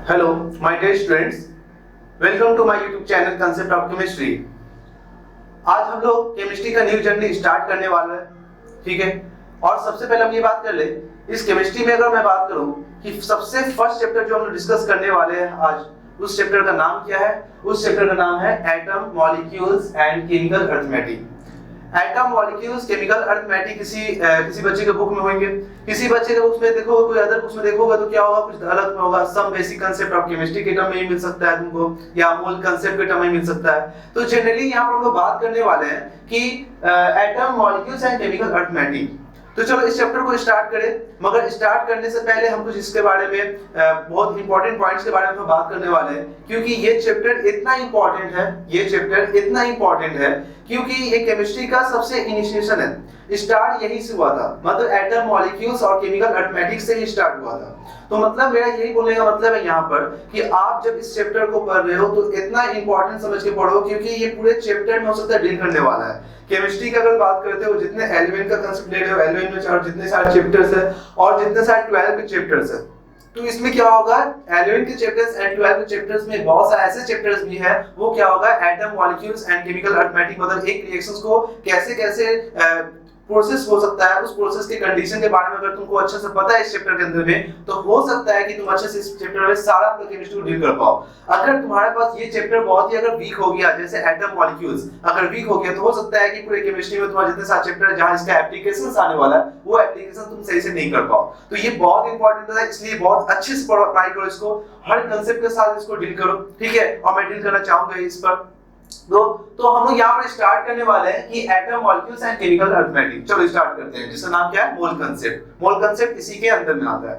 Hello, my dear students. Welcome to my YouTube channel Concept of Chemistry. आज हम लोग chemistry का new journey start करने वाले हैं, ठीक है। और सबसे पहले हम ये बात कर ले, इस केमिस्ट्री में अगर मैं बात करूं कि सबसे फर्स्ट चैप्टर जो हम लोग डिस्कस करने वाले हैं आज, उस चैप्टर का नाम क्या है? उस चैप्टर का नाम है atom, molecules and chemical arithmetic. Atom, molecules, chemical arithmetic किसी बच्चे के बुक में होंगे, किसी बच्चे के बुक में देखोगे, कोई अदर बुक में देखोगे तो क्या होगा, कुछ अलग में होगा। Some basic concept of chemistry के टर्म में ही मिल सकता है तुमको, या मूल कांसेप्ट के टर्म में मिल सकता है। तो जनरली यहाँ पर हम लोग बात करने वाले हैं कि atom, molecules and chemical arithmetic. तो चलो इस चैप्टर को स्टार्ट करें, मगर स्टार्ट करने से पहले हम कुछ इसके बारे में बहुत इंपॉर्टेंट पॉइंट्स के बारे में बात करने वाले हैं, क्योंकि ये चैप्टर इतना इंपॉर्टेंट है, ये चैप्टर इतना इंपॉर्टेंट है क्योंकि ये केमिस्ट्री का सबसे इनिशिएशन है। स्टार्ट यही से हुआ था, मतलब एटम, मॉलिक्यूल्स और केमिकल अरिथमेटिक से ही स्टार्ट हुआ था। तो मतलब मेरा यही बोलने का मतलब है यहाँ पर कि आप जब इस चैप्टर को पढ़ रहे हो तो इतना इंपॉर्टेंट समझ के पढ़ो, क्योंकि ये पूरे चैप्टर में हो सकता है डील करने वाला है। केमिस्ट्री की अगर बात करते हो, जितने एलिमेंट का कांसेप्ट ले रहे हो, एलिमेंट में चार जितने सारे चैप्टर्स है और जितने सारे 12 के चैप्टर्स है, तो इसमें क्या होगा, एलिमेंट के चैप्टर्स एंड 12 के चैप्टर्स में बहुत सारे ऐसे चैप्टर्स भी है, वो क्या होगा, atom, molecules and chemical arithmetic, मतलब एक रिएक्शंस को कैसे कैसे प्रोसेस हो सकता है, उस प्रोसेस के कंडीशन के बारे में अगर तुमको अच्छे से पता है इस चैप्टर के अंदर में, तो हो सकता है कि तुम अच्छे से इस चैप्टर में सारा केमिस्ट्री को डील कर पाओ। अगर तुम्हारे पास ये चैप्टर बहुत ही अगर वीक हो गया, जैसे एटम, मॉलिक्यूल्स अगर वीक हो गया, तो हो सकता है कि पूरे केमिस्ट्री में तुम्हारे जितने सारे चैप्टर है जहां इसका एप्लीकेशंस आने वाला है, वो एप्लीकेशन तुम सही से नहीं कर पाओ। तो ये बहुत इंपॉर्टेंट है, इसलिए बहुत अच्छे से अप्लाई करो इसको, हर कांसेप्ट के साथ इसको डील करो, ठीक है। और मैं डील करना चाहूंगा इस पर। तो हम लोग यहाँ पर स्टार्ट करने वाले हैं कि atom, molecules and chemical arithmetic. चलो स्टार्ट करते हैं, जिसका नाम क्या है, मोल कांसेप्ट। मोल कांसेप्ट इसी के अंदर में आता है।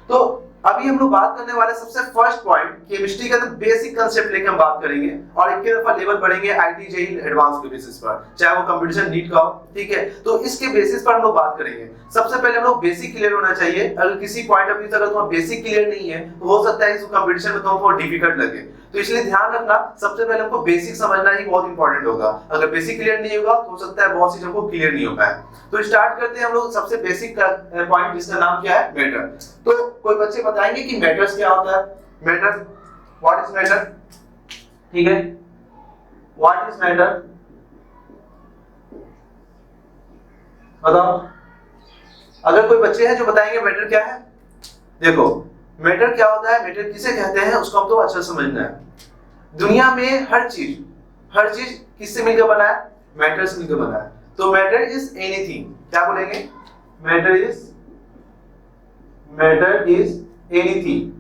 तो अभी हम लोग बात करने वाले सबसे फर्स्ट पॉइंट, केमिस्ट्री का बेसिक कांसेप्ट लेके हम बात करेंगे, और एक के दफा लेवल बढ़ेंगे आईटी जेईई एडवांस के बेसिस पर, चाहे वो कंपटीशन नीट का हो, ठीक है। तो इसके बेसिस पर हम लोग बात करेंगे। सबसे पहले हम लोग बेसिक क्लियर होना चाहिए। अगर किसी पॉइंट ऑफ व्यू से अगर तुम्हारा बेसिक क्लियर नहीं है, तो हो सकता है इस कंपटीशन में तुमको डिफिकल्ट लगे। तो इसलिए ध्यान रखना, सबसे पहले हमको बेसिक समझना ही बहुत इंपॉर्टेंट होगा। अगर बेसिक क्लियर नहीं होगा तो हो सकता है बहुत चीज हमको क्लियर नहीं हो पाए। तो स्टार्ट करते हैं हम लोग सबसे बेसिक पॉइंट, जिसका नाम क्या है, मैटर। तो कोई बच्चे बताएंगे कि मैटर्स क्या होता है? मैटर, व्हाट इज मैटर, ठीक है, व्हाट इज मैटर, बताओ। अगर कोई बच्चे हैं जो बताएंगे मैटर क्या है। देखो मैटर क्या होता है, मैटर किसे कहते हैं, उसको हम तो अच्छा समझना है। दुनिया में हर चीज किससे मिलकर बना है, मैटर से मिलकर बना है। तो मैटर इज एनीथिंग, क्या बोलेंगे, matter is anything,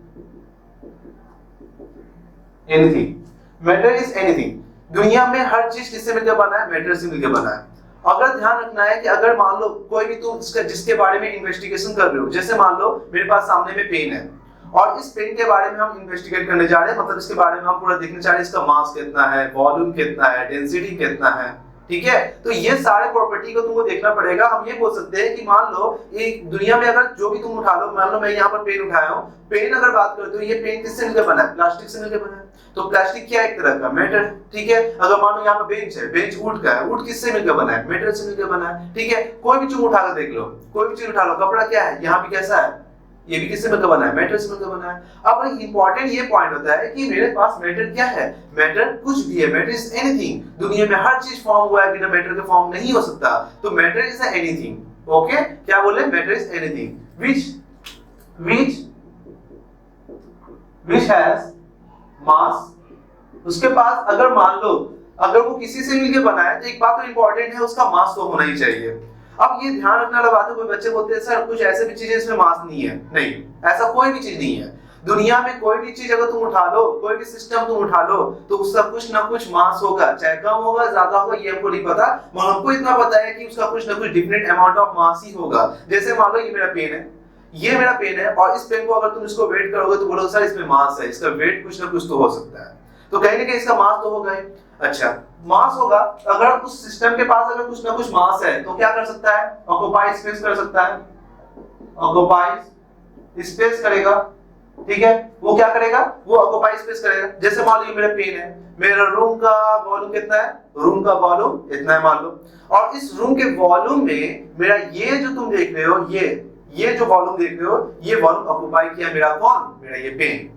matter is anything. दुनिया में हर चीज किससे मिलकर बना है, मैटर से मिलकर बना है। अगर ध्यान रखना है कि अगर मान लो कोई भी तुम जिसके बारे में इन्वेस्टिगेशन कर रहे हो, जैसे मान लो मेरे पास सामने में पेन है और इस पेन के बारे में हम इन्वेस्टिगेट करने जा रहे हैं, मतलब इसके बारे में हम पूरा देखने जा रहे हैं, इसका मास कितना है, वॉल्यूम कितना है, डेंसिटी कितना है, ठीक है। तो ये सारे प्रॉपर्टी को तुमको देखना पड़ेगा। हम ये बोल सकते हैं कि मान लो ये दुनिया में अगर जो भी तुम उठा लो, मान लो मैं यहाँ पर पेन उठाया हूँ, पेन अगर बात करते हो, ये पेन किससे मिलकर बना है, प्लास्टिक से मिलकर बना है। तो प्लास्टिक क्या एक तरह का मैटर, ठीक है। अगर मान लो यहाँ पर बेंच है, बेंच वुड का है, वुड किससे मिलकर बना है, मैटर से मिलकर बना है, ठीक है। कोई भी चीज उठाकर देख लो, कोई भी चीज उठा लो, कपड़ा क्या है, यहाँ भी कैसा है, ये भी किससे मिलकर बना है, मैटर से मिलकर बना है। अब इंपॉर्टेंट ये पॉइंट होता है कि मेरे पास मैटर क्या है, मैटर कुछ भी है, मैटर इज एनीथिंग। दुनिया में हर चीज फॉर्म हुआ है, बिना मैटर के फॉर्म नहीं हो सकता। तो मैटर इज एनीथिंग, ओके। क्या बोले, matter is anything which has mass। उसके पास अगर मान लो अगर वो किसी से मिलकर बना है, तो एक बात तो इंपॉर्टेंट है, उसका मास तो होना ही चाहिए। अब ये ध्यान रखने वाला बात है, कोई बच्चे बोलते हैं सर कुछ ऐसे भी चीजें इसमें मास नहीं है। नहीं, ऐसा कोई भी चीज नहीं है। दुनिया में कोई भी चीज अगर तुम उठा लो, कोई भी सिस्टम तुम उठा लो, तो उसका कुछ ना कुछ मास होगा, चाहे कम होगा ज्यादा होगा ये हमको नहीं पता, मगर हमको इतना पता है कि उसका कुछ ना कुछ डिफरेंट अमाउंट ऑफ मास ही होगा। जैसे मान लो ये मेरा पेन है, ये मेरा पेन है, और इस पेन को अगर तुम इसको वेट करोगे तो बोलोगे सर इसमें मास है, इसका वेट कुछ ना कुछ तो हो सकता है। तो कहीं ना कहीं इसका मास तो होगा ही। अच्छा, मास होगा, अगर उस सिस्टम के पास अगर कुछ ना कुछ मास है तो क्या कर सकता है, ऑक्यूपाई स्पेस कर सकता है, ऑक्यूपाई स्पेस करेगा, ठीक है। वो क्या करेगा, वो ऑक्यूपाई स्पेस करेगा। जैसे मान लो ये मेरा पेन है, मेरा रूम का वॉल्यूम कितना है, रूम का वॉल्यूम इतना है मान लो, और इस रूम के वॉल्यूम में मेरा ये जो तुम देख रहे हो, ये जो वॉल्यूम देख रहे हो, ये वॉल्यूम ऑक्यूपाई किया मेरा कौन, मेरा ये पेन।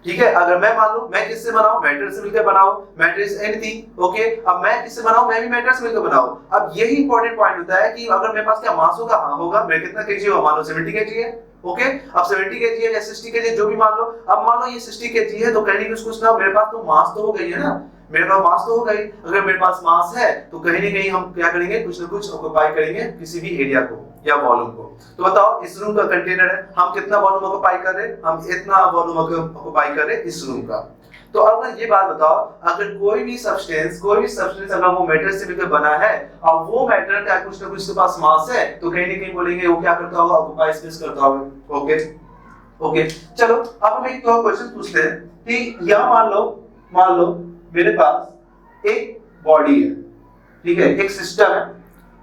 ठीक है, अगर मैं मान लो मैं किससे बनाऊं, मैटर से मिलकर बनाऊं, मैटर इज एनीथिंग, ओके। अब मैं किससे बनाऊं, मैं भी मैटर से मिलकर बनाऊं। अब यही इंपॉर्टेंट पॉइंट होता है कि अगर मेरे पास क्या मास होगा, हाँ होगा, मैं कितना केजी होगा, मान लो 70 केजी है, ओके। अब 70 केजी है या 60 केजी जो भी मान लो, अब मान लो ये 60 केजी है तो कहीं ना कुछ ना, मेरे पास तो मास तो हो गई है ना, मेरे पास मास तो हो गई। अगर मेरे पास मास है तो कहीं ना कहीं हम क्या करेंगे, कुछ ना कुछ ऑक्यूपाई करेंगे किसी भी एरिया को या वॉल्यूम को। तो बताओ इस रूम का कंटेनर है, हम कितना वॉल्यूम ऑक्यूपाई कर रहे हैं, हम इतना वॉल्यूम ऑक्यूपाई कर रहे हैं इस रूम का। तो अब ये बात बताओ, अगर कोई भी सब्सटेंस अगर वो मैटर से मिलकर बना है और वो मैटर का कुछ ना कुछ उसके पास मास है, तो कहीं ना कहीं बोलेंगे वो क्या करता होगा, ऑक्यूपाई स्पेस करता होगा, ओके। ओके चलो अब हम एक क्वेश्चन पूछते हैं कि यहां मान लो मेरे पास एक बॉडी है, ठीक है, एक सिस्टम है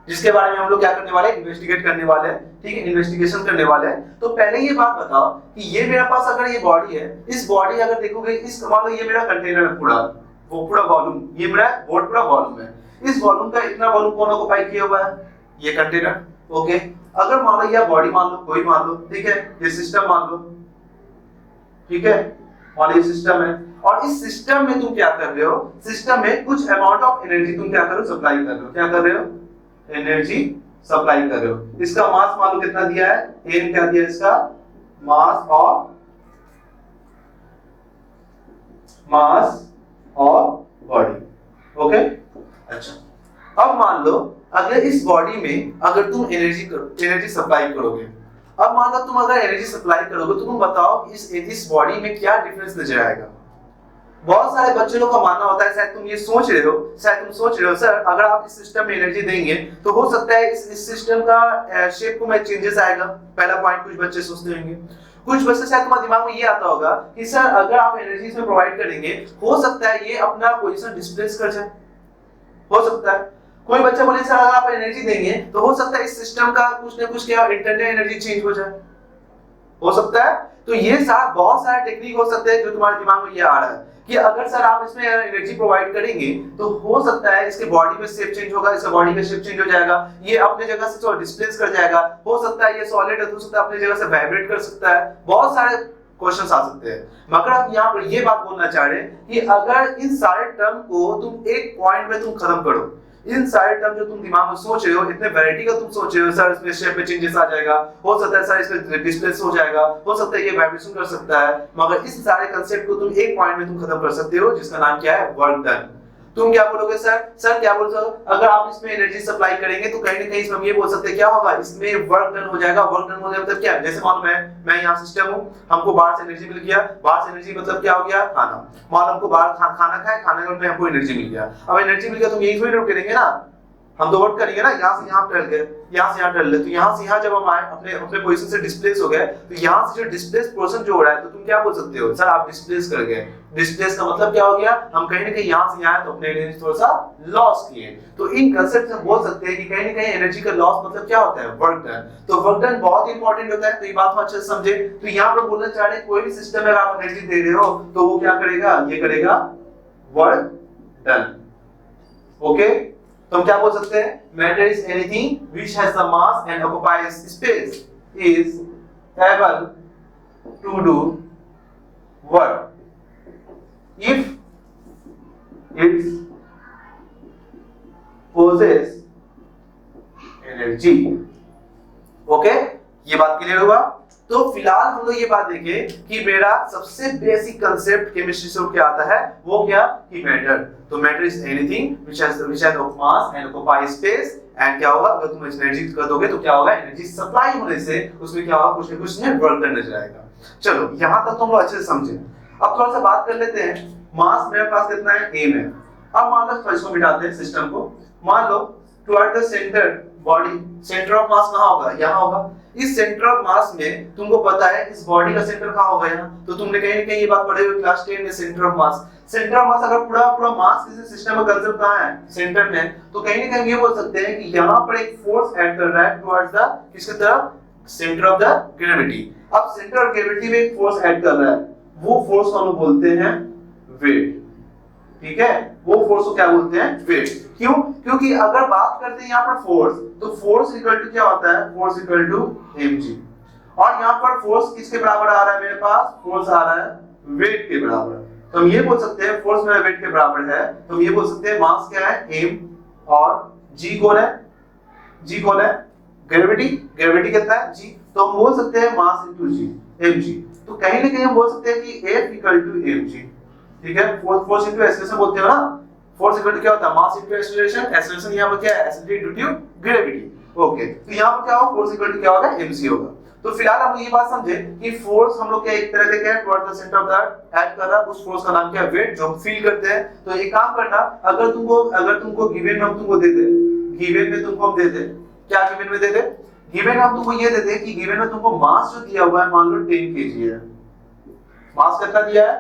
जिसके बारे में हम लोग क्या करने वाले हैं, इन्वेस्टिगेट करने वाले हैं, ठीक है, इन्वेस्टिगेशन करने वाले हैं। तो पहले ये बात बताओ कि ये मेरे पास अगर ये बॉडी है, इस बॉडी अगर देखोगे, इस मान लो ये मेरा कंटेनर है पूरा, वो पूरा वॉल्यूम, ये मेरा बोर्ड पूरा वॉल्यूम है, इस वॉल्यूम का इतना वॉल्यूम कौन ऑक्यूपाई किया हुआ है, ये कंटेनर, ओके। अगर मान लो ये बॉडी मान लो, कोई मान लो, ठीक है, ये सिस्टम मान लो, ठीक है, और ये सिस्टम है, और इस सिस्टम में तुम क्या कर रहे हो, सिस्टम में कुछ अमाउंट ऑफ एनर्जी तुम क्या कर रहे हो, सप्लाई कर रहे हो, क्या कर रहे हो, एनर्जी सप्लाई कर रहे हो। इसका मास मान लो कितना दिया है, एम क्या दिया है इसका, मास ऑफ बॉडी, ओके। अच्छा अब मान लो अगर इस बॉडी में अगर तुम एनर्जी सप्लाई करोगे, अब मान लो तुम अगर एनर्जी सप्लाई करोगे तो तुम बताओ इस बॉडी में क्या डिफरेंस नजर आएगा। बहुत सारे बच्चे लोग का मानना होता है, शायद तुम सोच रहे हो सर अगर आप इस सिस्टम में एनर्जी देंगे तो हो सकता है इस सिस्टम का शेप को में चेंजेस आएगा। पहला पॉइंट कुछ बच्चे सोचते होंगे, कुछ बच्चे शायद तुम्हारे दिमाग में ये आता होगा कि सर अगर आप एनर्जी इसमें प्रोवाइड करेंगे हो सकता है ये अपना पोजीशन डिस्प्लेस कर जाए, हो सकता है। कोई बच्चा बोले सर अगर आप एनर्जी देंगे तो हो सकता है इस सिस्टम का कुछ ना कुछ क्या इंटरनल एनर्जी चेंज हो जाए, हो सकता है। तो ये बहुत सारे टेक्निक हो सकते हैं जो तुम्हारे दिमाग में ये आ रहा है कि अगर सर आप इसमें एनर्जी प्रोवाइड करेंगे तो हो सकता है इसके बॉडी में शेप चेंज होगा, इसका बॉडी का शेप चेंज हो जाएगा, ये अपने जगह से थोड़ा डिस्प्लेस कर जाएगा, हो सकता है ये सॉलिड है, हो सकता है अपने जगह से वाइब्रेट कर सकता है, बहुत सारे क्वेश्चंस आ सकते हैं। मगर आप यहाँ पर ये बात बोलना चाह रहे हैं कि अगर इन सारे टर्म को तुम एक पॉइंट में तुम खत्म करो, इन सारे टर्म जो तुम दिमाग में सोच रहे हो, इतने वैरायटी का तुम सोच रहे हो, सर इसमें शेप में चेंजेस आ जाएगा, हो सकता है सर इसमें डिस्प्लेस हो जाएगा, हो सकता है ये वाइब्रेशन कर सकता है, मगर इस सारे कांसेप्ट को तुम एक पॉइंट में तुम खत्म कर सकते हो जिसका नाम क्या है, वर्क डन। तुम क्या बोलोगे सर क्या बोल सकते हो, अगर आप इसमें एनर्जी सप्लाई करेंगे तो कहीं ना कहीं इसमें हम ये बोल सकते हैं क्या होगा, इसमें वर्क डन हो जाएगा। वर्क डन होने मतलब क्या है, जैसे मान लो मैं यहाँ सिस्टम हूँ, हमको बाहर से एनर्जी मिल गया, बाहर से एनर्जी मतलब क्या हो गया, खाना, मान लो हमको बाहर खाना खाए, खाने में हमको एनर्जी मिल गया। अब एनर्जी मिल गया तुम यही थोड़ी रुक करेंगे ना, हम तो वर्क करेंगे ना, यहाँ से यहाँ टल गए, यहाँ से यहाँ टल गए, तो यहाँ से यहाँ जब हम आए अपने पोजीशन से डिस्प्लेस हो गए, तो यहाँ से जो डिस्प्लेस पोर्शन जो हो रहा है तो तुम क्या बोल सकते हो, सर आप डिस्प्लेस कर गए। डिस्प्लेस का मतलब क्या हो गया, हम कहीं ना कहीं यहाँ से यहाँ तो अपने एनर्जी थोड़ा सा लॉस किए। तो इन कंसेप्ट से बोल सकते हैं कि कहीं ना कहीं एनर्जी का लॉस मतलब क्या होता है, वर्क डन। तो वर्क डन बहुत इंपॉर्टेंट होता है, तो ये बात हम अच्छे से समझे। तो यहाँ पर बोलना चाह रहे हैं कोई भी सिस्टम में आप एनर्जी दे रहे हो तो वो क्या करेगा, ये करेगा वर्क डन, ओके। तो हम क्या बोल सकते हैं, matter is anything which has the mass and occupies space is able to do work if it's possess energy, okay. ये बात क्लियर हुआ। तो फिलहाल हम लोग ये बात देखें कि मेरा सबसे बेसिक कांसेप्ट केमिस्ट्री से क्या आता है, वो क्या कि मैटर। तो matter is anything which has mass and occupies space, and क्या होगा अगर तुम एनर्जी कर दोगे तो क्या होगा, एनर्जी सप्लाई होने से उसमें क्या होगा, कुछ ना कुछ में वर्क डन नजर आएगा। चलो यहां तक तो हम लोग अच्छे से समझे। अब थोड़ा सा बात कर लेते हैं, मास मेरे पास कितना है, m है। अब मान लो इसको मिटाते हैं सिस्टम को, मान लो toward the centre body, centre of mass कहां होगा, यहां होगा। इस सेंटर ऑफ मास में तुमको पता है इस बॉडी का सेंटर कहां होगा, यहां। तो तुमने कहीं ना कहीं ये बात पढ़े हुए क्लास 10 में, centre of mass. Centre of मास अगर पूरा मास किसी सिस्टम में कंसेप्ट कहां है, सेंटर में, तो कहीं ना कहीं ये बोल सकते हैं कि यहां पर एक फोर्स एक्ट कर रहा है टुवर्ड्स द किसकी तरफ, सेंटर ऑफ द ग्रेविटी। अब सेंटर ऑफ ग्रेविटी में एक फोर्स एक्ट कर रहा है, वो फोर्स को हम बोलते हैं वेट, ठीक है। वो फोर्स को क्या बोलते हैं, वेट। क्यों, क्योंकि अगर बात करते हैं यहाँ पर फोर्स, तो फोर्स इक्वल टू क्या होता है, फोर्स इक्वल टू mg। और यहाँ पर फोर्स किसके बराबर आ रहा है, मेरे पास फोर्स आ रहा है वेट के बराबर। तो हम ये बोल सकते हैं फोर्स मेरा वेट के बराबर है, तो हम ये बोल सकते हैं मास क्या है m, और g कौन है, g कौन है, ग्रेविटी, ग्रेविटी कितना है g, तो हम बोल सकते हैं मास इनटू g, mg। तो कहीं ना कहीं हम बोल सकते हैं कि F इक्वल टू mg, ठीक है। फोर्स इनटू एक्सीलरेशन बोलते हो ना, फोर्स इक्वल टू क्या होता है, मास इनटू एक्सीलरेशन, एक्सीलरेशन यहां पर क्या है, acceleration due to gravity. Okay, तो यहां पर क्या होगा, फोर्स इक्वल टू क्या होगा, mc होगा। तो फिलहाल हम ये बात समझे कि फोर्स हम लोग क्या एक तरह से क्या है, toward the centre of the earth act कर रहा है, उस फोर्स का नाम क्या है, वेट, जो हम फील करते हैं। तो एक काम करना, अगर तुमको गिवन में हम तुमको दे दे, गिवन में तुमको हम दे दे, क्या गिवन में दे दे, गिवन में हम तुमको ये दे दे कि गिवन में तुमको मास जो दिया हुआ है, मान लो 10 केजी है, मास कितना दिया है,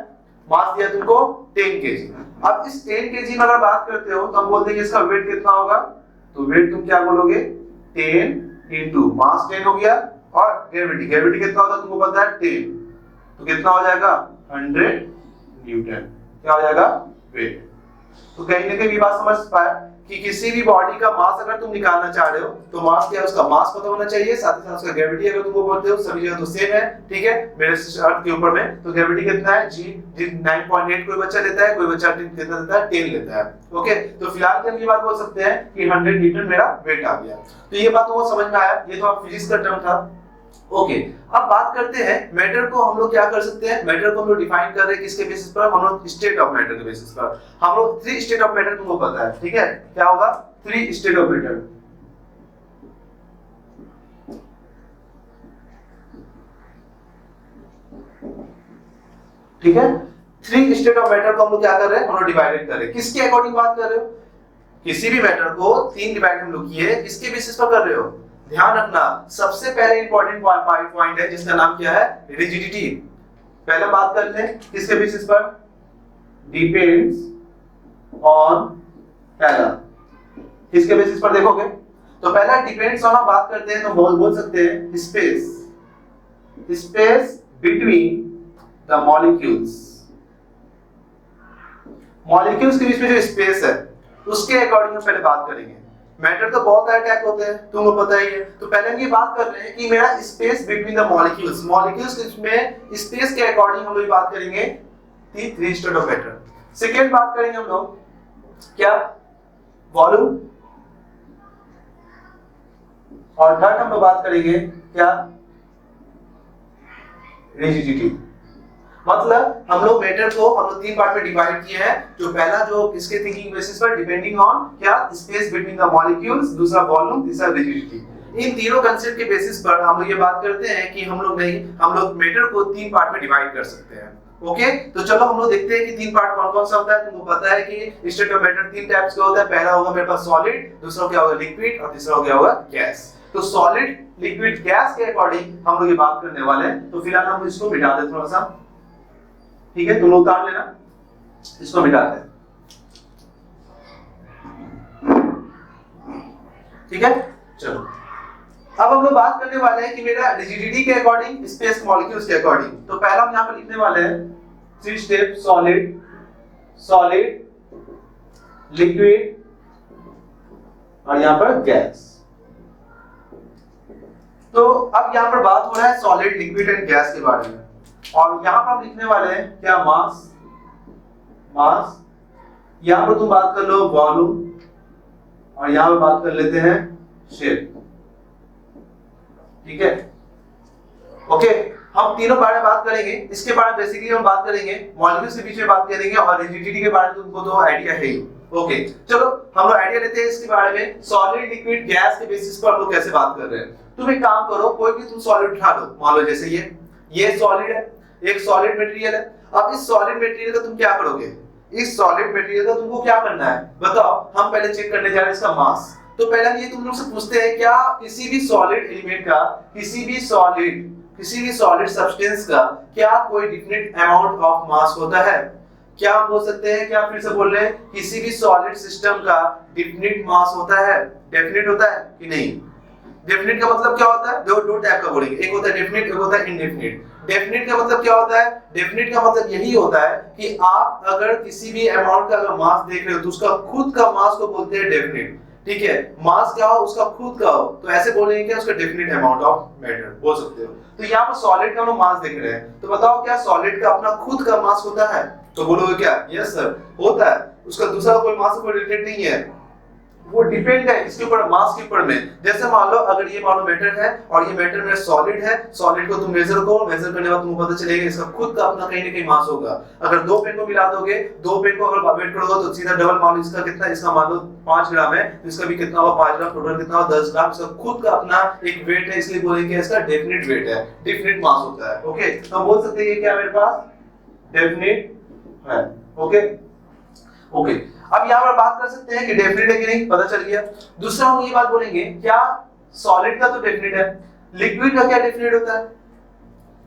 मास दिया तुमको 10 केजी। अब इस 10 केजी में अगर बात करते हो तो हम बोलते हैं कि इसका वेट कितना होगा, तो वेट तुम क्या बोलोगे, 10 इनटू मास 10 हो गया, और ग्रेविटी, ग्रेविटी कितना होता है तुमको पता है 10, तो कितना हो जाएगा 100 न्यूटन, क्या हो जाएगा, वेट। तो कहीं ना कहीं ये बात समझ पाए कि किसी भी बॉडी का मास अगर तुम निकालना चाह रहे हो तो मास क्या है, उसका मास पता होना चाहिए, साथ ही साथ उसका ग्रेविटी अगर तुमको बोलते हो सभी जगह तो सेम है, ठीक है, मेरे अर्थ के ऊपर में। तो ग्रेविटी कितना है, g 9.8 कोई बच्चा लेता है, कोई बच्चा कितना लेता है, 10 लेता है। ओके, तो फिलहाल हम ये बात बोल सकते हैं कि 100 न्यूटन मेरा वेट आ गया। तो ये बात तुमको समझ में आया, ये तो आप फिजिक्स का टर्म था। ओके, अब बात करते हैं मैटर को हम लोग क्या कर सकते हैं, मैटर को हम लोग डिफाइन कर रहे हैं किसके बेसिस पर, हम लोग स्टेट ऑफ मैटर के बेसिस पर। हम लोग 3 स्टेट ऑफ मैटर तुमको पता है, ठीक है, क्या होगा, 3 स्टेट ऑफ मैटर। ठीक है, 3 स्टेट ऑफ मैटर को हम लोग क्या कर रहे हैं, हम लोग डिवाइडेड कर रहे हैं। किसके अकॉर्डिंग बात कर रहे हो, किसी भी मैटर को 3 डिवाइड हम लोग किए, किसके बेसिस पर कर रहे हो, ध्यान रखना सबसे पहले इंपॉर्टेंट पॉइंट है जिसका नाम क्या है, रिजिडिटी। पहले बात कर ले किसके बेसिस पर, डिपेंड्स ऑन, पहला किसके बेसिस पर देखोगे, तो पहला डिपेंड्स ऑन बात करते हैं तो बोल सकते हैं space, space between the molecules, molecules के बीच में जो स्पेस है उसके अकॉर्डिंग हम पहले बात करेंगे। मैटर तो बहुत सारे टाइप होते हैं, तुमको पता ही है। तो पहले हम ये बात कर रहे हैं कि मेरा space between the molecules, molecules में स्पेस के अकॉर्डिंग हम लोग बात करेंगे 3 स्टेट ऑफ मैटर। सेकंड बात करेंगे हम लोग क्या, वॉल्यूम, और थर्ड हम लोग बात करेंगे क्या, रिजिडिटी। मतलब हम लोग मैटर को हम लोग 3 पार्ट में डिवाइड किए हैं। जो पहला जो किसके थिंकिंग बेसिस पर, डिपेंडिंग ऑन क्या, स्पेस बिटवीन द मॉलिक्यूल्स, दूसरा वॉल्यूम, तीसरा रिजिडिटी। इन तीनों कांसेप्ट के बेसिस पर हम लोग ये बात करते हैं कि हम लोग मैटर को 3 पार्ट में डिवाइड कर सकते हैं। ओके, तो चलो हम लोग देखते हैं कि 3 पार्ट कौन कौन सा होता है। तुमको पता है कि स्टेट ऑफ मैटर 3 टाइप्स का होता है। पहला होगा मेरे पास सॉलिड, दूसरा क्या होगा लिक्विड, और तीसरा हो गया होगा गैस। तो सॉलिड, लिक्विड, गैस के अकॉर्डिंग हम लोग ये बात करने वाले हैं। तो फिलहाल हम इसको मिटा देते थोड़ा सा, ठीक है, तुम लोग उतार लेना, इसको मिटाते हैं, ठीक है। चलो अब हम लोग बात करने वाले हैं कि मेरा रिजिडिटी के अकॉर्डिंग, स्पेस मॉलिक्यूल्स के अकॉर्डिंग। तो पहला हम यहां पर लिखने वाले हैं 3 स्टेप, सॉलिड, सॉलिड, लिक्विड, और यहां पर गैस। तो अब यहां पर बात हो रहा है सॉलिड, लिक्विड एंड गैस के बारे में। और यहां पर हम लिखने वाले हैं क्या, मास, मास, यहां पर तुम बात कर लो वॉल्यूम, और यहां पर बात कर लेते हैं शेप, ठीक है। ओके, हम तीनों बारे में बात करेंगे। इसके बारे में बेसिकली हम बात करेंगे, मॉलिक्यूल्स के बीच में बात करेंगे, और रिजिडिटी के बारे में तुमको तो आइडिया है ही। ओके, चलो हम लोग आइडिया लेते हैं इसके बारे में। सॉलिड, लिक्विड, गैस के बेसिस पर हम लोग कैसे बात कर रहे हैं। तुम एक काम करो, कोई भी तुम सॉलिड उठा लो, मान लो जैसे ये सॉलिड है, एक सॉलिड मटेरियल है। अब इस सॉलिड मटेरियल का तुम क्या करोगे, इस सॉलिड मटेरियल का तुमको क्या करना है बताओ। हम पहले चेक करने जा रहे हैं इसका मास। तो पहले ये तुम लोग से पूछते हैं क्या किसी भी सॉलिड एलिमेंट का, किसी भी सॉलिड सब्सटेंस का क्या कोई डेफिनेट अमाउंट ऑफ मास होता है। क्या हम बोल सकते हैं, क्या फिर से बोल रहे हैं, किसी भी सॉलिड सिस्टम का डेफिनेट मास होता है, डेफिनेट होता है कि नहीं। डेफिनेट का मतलब क्या होता है, दो टाइप का बोलेंगे, एक होता है डेफिनेट, एक होता है इनडेफिनेट। डेफिनेट का मतलब क्या होता है, डेफिनेट का मतलब यही होता है कि आप अगर किसी भी अमाउंट का अगर मास देख रहे हो तो उसका खुद का मास को बोलते हैं डेफिनेट, ठीक है, मास क्या हो उसका खुद का हो, तो ऐसे बोलेंगे क्या, उसका डेफिनेट अमाउंट ऑफ मैटर बोल सकते हो। तो यहाँ पर सॉलिड का हम लोग मास देख रहे हैं, तो बताओ क्या सॉलिड का अपना खुद का मास होता है? तो बोलोगे क्या, यस सर होता है, उसका दूसरा कोई मास से कोई रिलेटेड नहीं है, वो डिपेंड है इसके ऊपर, मास के ऊपर में। जैसे मान लो अगर ये मान लो मैटर है और ये मैटर में सॉलिड है, सॉलिड को तुम मेजर करो, मेजर करने के बाद तुमको पता चलेगा इसका खुद का अपना कहीं ना कहीं मास होगा। अगर दो पेन को मिला दोगे, दो पेन को अगर वेट करोगे तो सीधा डबल मान लो, इसका कितना, इसका मान लो 5 ग्राम है, तो इसका भी कितना होगा 5 ग्राम, टोटल कितना होगा 10 ग्राम, इसका खुद का अपना एक वेट है, इसलिए बोलेंगे इसका डेफिनेट वेट है, डेफिनेट मास होता है। ओके, तो बोल सकते हैं ये क्या मेरे पास डेफिनेट है। ओके ओके, अब यहाँ पर बात कर सकते हैं कि डेफिनेट है कि नहीं, पता चल गया। दूसरा हम ये बात बोलेंगे, क्या सॉलिड का तो डेफिनेट है, लिक्विड का क्या डेफिनेट होता है?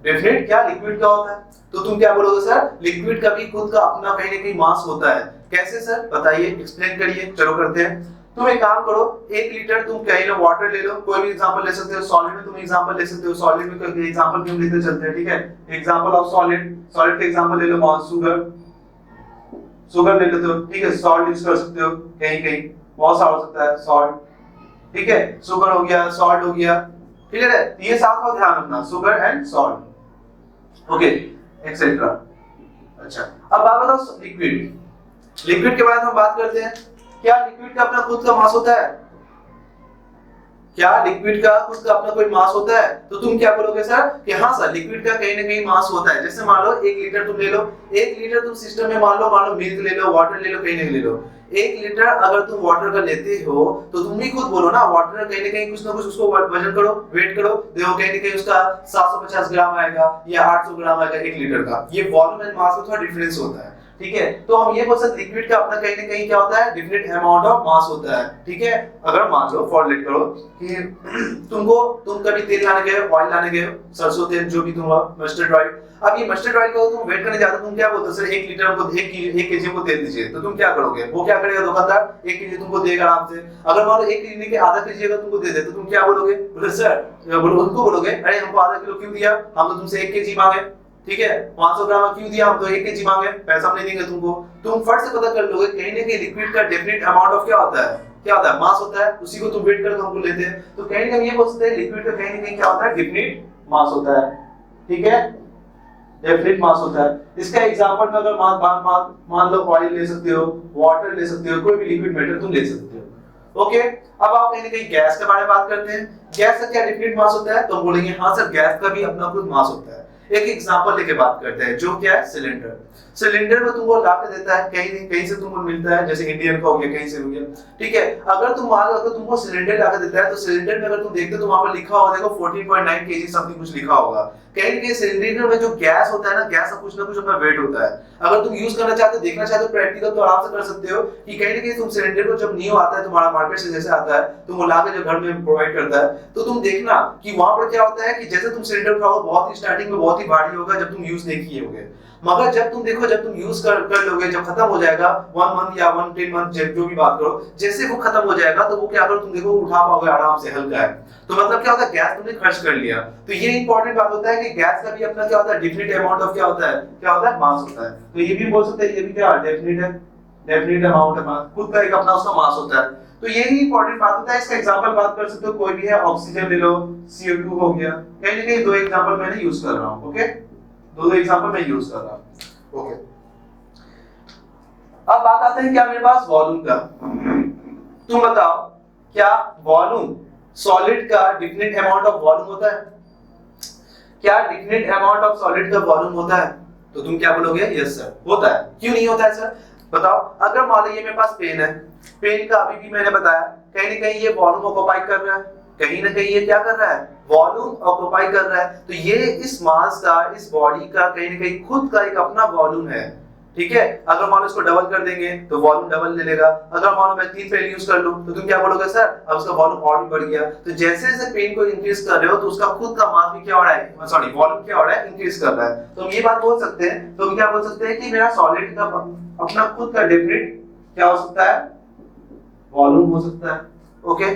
डेफिनेट क्या लिक्विड का होता है? तो तुम क्या बोलोगे सर, लिक्विड का भी खुद का अपना कहीं ना कहीं मास होता है। कैसे सर बताइए, एक्सप्लेन करिए। चलो करते हैं। तुम एक काम करो, 1 लीटर तुम कहीं लो वाटर ले लो, कोई भी एग्जांपल ले सकते हो, सॉलिड में तुम एग्जांपल ले सकते हो, सॉलिड में कोई एग्जांपल क्यों लेते चलते हैं, ठीक है। एग्जांपल ऑफ सॉलिड, सॉलिड का एग्जांपल ले लो, मान शुगर, शुगर ले लेते हो, ठीक है। सॉल्ट यूज कर सकते हो, कहीं कहीं बहुत सारा हो सकता है सॉल्ट, ठीक है। शुगर हो गया, सॉल्ट हो गया, क्लियर है। ये साथ में ध्यान रखना, sugar and salt, okay etcetera. अच्छा, अब बात बताओ लिक्विड, लिक्विड के बारे में हम बात करते हैं। क्या लिक्विड का अपना खुद का मास होता है? क्या लिक्विड का खुद का अपना कोई मास होता है? तो तुम क्या बोलोगे सर कि हाँ सर लिक्विड का कहीं ना कहीं मास होता है। जैसे मान लो 1 लीटर तुम ले लो, 1 लीटर तुम सिस्टम में मान लो मिल्क ले लो, वाटर ले लो, कहीं ना ले लो, 1 लीटर अगर तुम वाटर का लेते हो तो तुम भी खुद बोलो ना, वाटर कहीं ना कहीं कुछ ना कुछ उसको वजन करो, वेट करो, देखो कहीं ना कहीं उसका 750 ग्राम आएगा या 800 ग्राम आएगा 1 लीटर का। ये वॉल्यूम एंड मास में थोड़ा डिफरेंस होता है, ठीक है। तो हम ये बोल सकते लिक्विड का अपना कहीं ना कहीं क्या होता है, डिफरेंट अमाउंट ऑफ मास होता है, ठीक है। अगर मान लो फॉरलेट करो कि तुम कभी तेल लाने गए, ऑयल लाने गए, सरसों तेल जो भी तुम, मस्टर्ड ऑयल, अब ये मस्टर्ड ऑयल को तुम वेट करने जाते हो, तुम क्या बोलते हो सर 1 लीटर को 1 केजी को तेल दीजिए, तो तुम क्या करोगे, वो क्या करेगा दुकानदार 1 केजी तुमको देगा आराम से। अगर मान लो 1 केजी के आधा केजी अगर तुमको दे दे तो तुम क्या बोलोगे, बोले सर उनको बोलोगे अरे हमको आधा किलो क्यों दिया, हम तो तुमसे 1 केजी मांगे, ठीक है, 500 ग्राम क्यों दिया, हम तो 1 केजी मांगे, पैसा हम नहीं देंगे तुमको। तुम फट से पता कर लोगे कहीं ना कहीं लिक्विड का डेफिनेट अमाउंट ऑफ क्या होता है, क्या होता है, मास होता है, उसी को तुम वेट करके हमको लेते हैं। तो कहीं ना कहीं ये बोल सकते हैं लिक्विड का कहीं ना कहीं क्या होता है, डेफिनेट मास होता है, ठीक है, डेफिनेट मास होता है। इसका एग्जांपल में अगर मान लो ऑयल ले सकते हो, वाटर ले सकते हो, कोई भी लिक्विड मैटर तुम ले सकते हो। ओके, अब आप कहीं ना कहीं गैस के बारे में बात करते हैं। गैस का क्या डेफिनेट मास होता है, तो हम बोलेंगे हाँ सर गैस का भी अपना खुद मास होता है। एक एग्जांपल लेके बात करते हैं, जो क्या है सिलेंडर। सिलेंडर में तुमको ला के देता है, कहीं कहीं से तुमको मिलता है, जैसे इंडियन का हो गया, कहीं से हो गया, ठीक है। अगर तुम मान लो अगर तुमको सिलेंडर ला के देता है, तो सिलेंडर में अगर तुम देखते हो तो वहां पर लिखा होगा, देखो 14.9 केजी समथिंग कुछ लिखा होगा। कहीं कहीं सिलेंडर में जो गैस होता है ना, गैस का कुछ ना कुछ अपना वेट होता है। अगर तुम यूज करना चाहते हो, देखना चाहते हो प्रैक्टिकल, तो आराम से कर सकते हो कि कहीं ना कहीं तुम सिलेंडर को जब न्यू आता है तुम्हारा मार्केट से जैसे आता है, तुम वो लाके जब घर में प्रोवाइड करता है, तो तुम देखना कि वहां पर क्या होता है कि जैसे तुम सिलेंडर उठाओ बहुत ही स्टार्टिंग में बहुत ही भारी होगा जब तुम यूज नहीं किए होगे, मगर जब तुम देखो जब तुम यूज कर लोगे, जब खत्म हो जाएगा 1 मंथ या 10 मंथ जो भी बात करो, जैसे वो खत्म हो जाएगा तो वो क्या करो तुम देखो उठा पाओगे आराम से, हल्का है। तो मतलब क्या होता है, गैस तुमने खर्च कर लिया। तो ये इंपॉर्टेंट बात होता है कि गैस का भी अपना क्या होता है, डेफिनेट अमाउंट ऑफ क्या होता है मास होता है। तो ये भी बोल सकते हैं, ये भी क्या डेफिनेट है, डेफिनेट अमाउंट है मास, खुद का एक अपना उसका मास होता है। तो ये ही इंपॉर्टेंट बात होता है। इसका एग्जांपल बात कर सकते हो, कोई भी है, ऑक्सीजन ले लो, CO2 हो गया, कहीं ना कहीं 2 एग्जांपल मैंने यूज कर रहा हूं, ओके, 2 एग्जांपल मैं यूज कर रहा हूं, ओके। अब बात आते हैं क्या मेरे पास वॉल्यूम का। तुम बताओ क्या वॉल्यूम सॉलिड का डिफिनिट अमाउंट ऑफ वॉल्यूम होता है? क्या डिफिनिट अमाउंट ऑफ सॉलिड का वॉल्यूम होता है? तो तुम क्या बोलोगे, यस सर होता है। क्यों नहीं होता है सर, बताओ। अगर मान लो ये मेरे पास पेन है, पेन का अभी भी मैंने बताया कहीं ना कहीं ये वॉल्यूम ऑक्यूपाई कर रहा है, कहीं ना कहीं ये क्या कर रहा है, वॉल्यूम ऑक्यूपाई कर रहा है। तो ये इस मास का, इस बॉडी का कहीं ना कहीं खुद का एक अपना वॉल्यूम है, ठीक है। अगर मान लो इसको डबल कर देंगे तो वॉल्यूम डबल ले लेगा। अगर मान लो मैं 3 पेन यूज कर लूं तो तुम क्या बोलोगे, सर अब उसका वॉल्यूम और भी बढ़ गया। तो जैसे जैसे पेन को इंक्रीज कर रहे हो तो उसका खुद का मास भी क्या हो रहा है, सॉरी वॉल्यूम क्या हो रहा है, इंक्रीज कर रहा है। तो हम ये बात बोल सकते हैं, तो हम क्या बोल सकते हैं कि मेरा सॉलिड का अपना खुद का डेफिनेट क्या हो सकता है, वॉल्यूम हो सकता है, ओके।